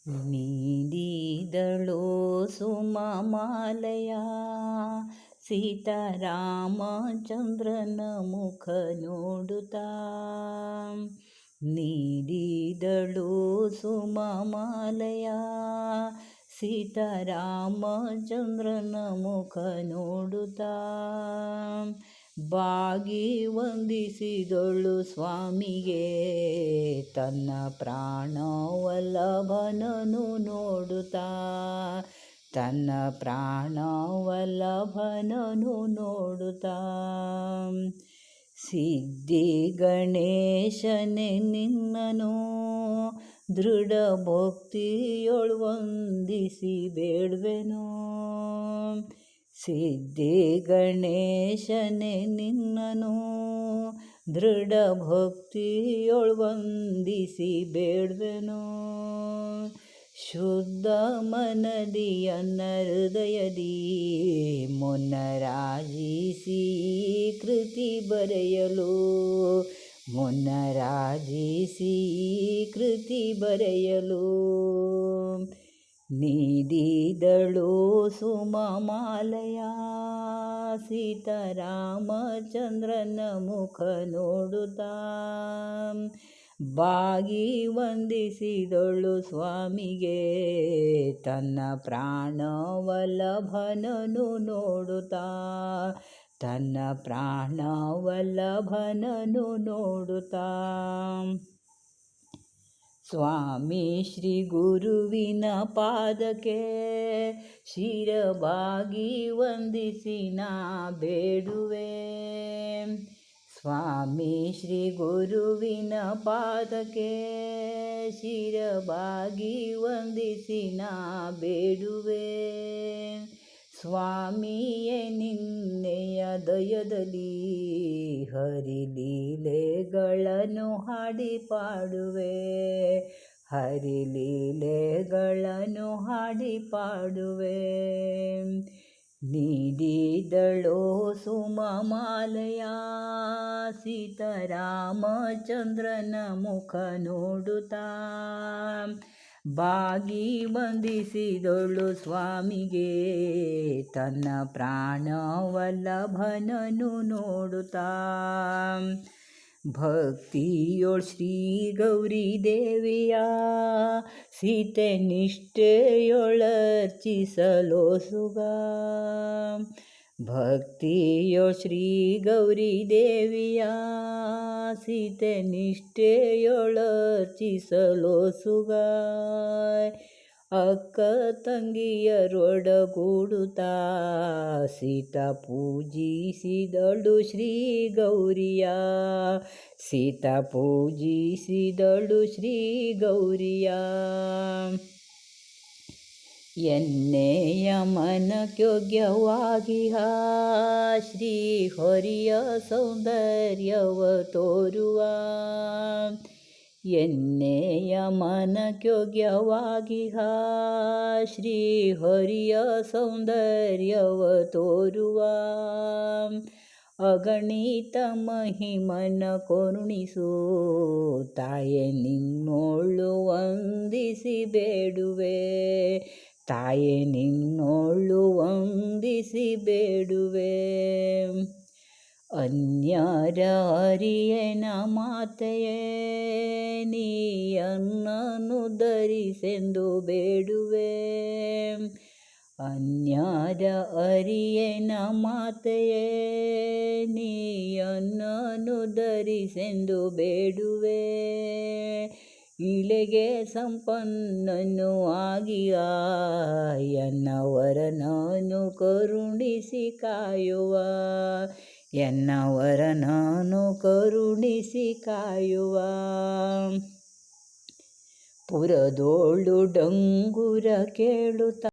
ನೀಡಿದಳೋ ಸುಮಮಾಲಯ ಸೀತಾರಾಮಚಂದ್ರನ ಮುಖ ನೋಡುತ್ತಾ. ನೀಡಿದಳೋ ಸುಮಮಾಲಯ ಸೀತಾರಾಮಚಂದ್ರನ ಮುಖ ನೋಡುತ್ತಾ. ಬಾಗಿ ವಂದಿಸಿದಳು ಸ್ವಾಮಿಗೆ ತನ್ನ ಪ್ರಾಣವಲ್ಲಭನನು ನೋಡುತ್ತಾ. ತನ್ನ ಪ್ರಾಣವಲ್ಲಭನನು ನೋಡುತ್ತಾ. ಸಿದ್ಧಿ ಗಣೇಶನೇ ನಿನ್ನನು ದೃಢ ಭಕ್ತಿಯೊಳು ವಂದಿಸಿ ಬೇಡ್ವೆನು. ಸಿದ್ಧಿ ಗಣೇಶನೇ ನಿನ್ನನು ದೃಢ ಭಕ್ತಿಯೊಳು ವಂದಿಸಿ ಬೇಡ್ವೆನು. ಶುದ್ಧ ಮನದಿ ನನ್ನ ಹೃದಯದಿ ಮುನ್ನರಾಜಿಸಿ ಕೃತಿ ಬರೆಯಲು. ಮುನ್ನರಾಜಿಸಿ ಕೃತಿ ಬರೆಯಲು. ನೀಡಿದಳೋ ಸುಮಮಾಲಯ ಸೀತಾರಾಮಚಂದ್ರನ ಮುಖ ನೋಡುತ್ತಾ. ಬಾಗಿ ವಂದಿಸಿದಳು ಸ್ವಾಮಿಗೆ ತನ್ನ ಪ್ರಾಣವಲ್ಲಭನನು ನೋಡುತ್ತಾ. ತನ್ನ ಪ್ರಾಣವಲ್ಲಭನನು ನೋಡುತ್ತಾ. ಸ್ವಾಮಿ ಶ್ರೀ ಗುರುವಿನ ಪಾದಕ್ಕೆ ಶಿರಬಾಗಿ ವಂದಿಸಿ ನಾ ಬೇಡುವೆ. ಸ್ವಾಮಿ ಶ್ರೀ ಗುರುವಿನ ಪಾದಕ್ಕೆ ಶಿರಬಾಗಿ ವಂದಿಸಿ ನಾ ಬೇಡುವೆ. ಸ್ವಾಮಿಯೇ ನಿನ್ನೆಯ ದಯದಲ್ಲಿ ಹರಿಲೀಲೆಗಳನ್ನು ಹಾಡಿ ಪಾಡುವೆ. ಹರಿಲೀಲೆಗಳನ್ನು ಹಾಡಿ ಪಾಡುವೆ. ನೀಡಿದಳೋ ಸುಮಮಾಲಯ ಸೀತಾರಾಮಚಂದ್ರನ ಮುಖ ನೋಡುತ್ತಾ. ಬಾಗಿ ವಂದಿಸಿದಳು ಸ್ವಾಮಿಗೆ ತನ್ನ ಪ್ರಾಣವಲ್ಲಭನನು ನೋಡುತ್ತಾ. ಭಕ್ತಿಯೊಳ್ ಶ್ರೀ ಗೌರಿ ದೇವಿಯ ಸೀತೆ ನಿಷ್ಠೆಯೊಳರ್ಚಿಸಲೋಸುಗ. ಭಕ್ತಿಯೊಳ್ ಶ್ರೀ ಗೌರಿ ದೇವಿಯ ಸೀತೆ ನಿಷ್ಠೆಯೊಳರ್ಚಿಸಲೋಸುಗ. ಅಕ್ಕ ತಂಗಿಯರೊಡಗೂಡುತ್ತಾ ಸೀತಾ ಪೂಜಿಸಿದಳು ಶ್ರೀ ಗೌರಿಯ. ಸೀತಾ ಪೂಜಿಸಿದಳು ಶ್ರೀ ಗೌರಿಯ. ಎನ್ನೆಯ ಮನಕ್ಯೋಗ್ಯವಾಗಿಹ ಶ್ರೀ ಹರಿಯ ಸೌಂದರ್ಯವ ತೋರುವ. ಎನ್ನೆಯ ಮನಕ್ಯೋಗ್ಯವಾಗಿಹ ಶ್ರೀ ಹರಿಯ ಸೌಂದರ್ಯವ ತೋರುವ. ಅಗಣಿತ ಮಹಿಮನ ಕರುಣಿಸು ತಾಯೆ ನಿನ್ನೋಳು ವಂದಿಸಿ ಬೇಡುವೆ. ತಾಯೆ ನಿನ್ನೋಳು ವಂದಿಸಿ ಬೇಡುವೆ. ಅನ್ಯರ ಅರಿಯೇನ ಮಾತೆಯೇ ನೀಯನ್ನನು ಧರಿಸೆಂದು ಬೇಡುವೆ. ಅನ್ಯರ ಅರಿಯೇನ ಮಾತೆಯೇ ನೀಯನ್ನನು ಧರಿಸೆಂದು ಬೇಡುವೆ. ಇಳೆಗೆ ಸಂಪನ್ನನು ಆಗಿಯ ಎನ್ನವರನನು ಕರುಣಿಸಿ ಕಾಯುವ. ಎನ್ನವರನನು ಕರುಣಿಸಿ ಕಾಯುವ. ಪುರದೋಳು ಡಂಗುರ ಕೇಳುತ್ತ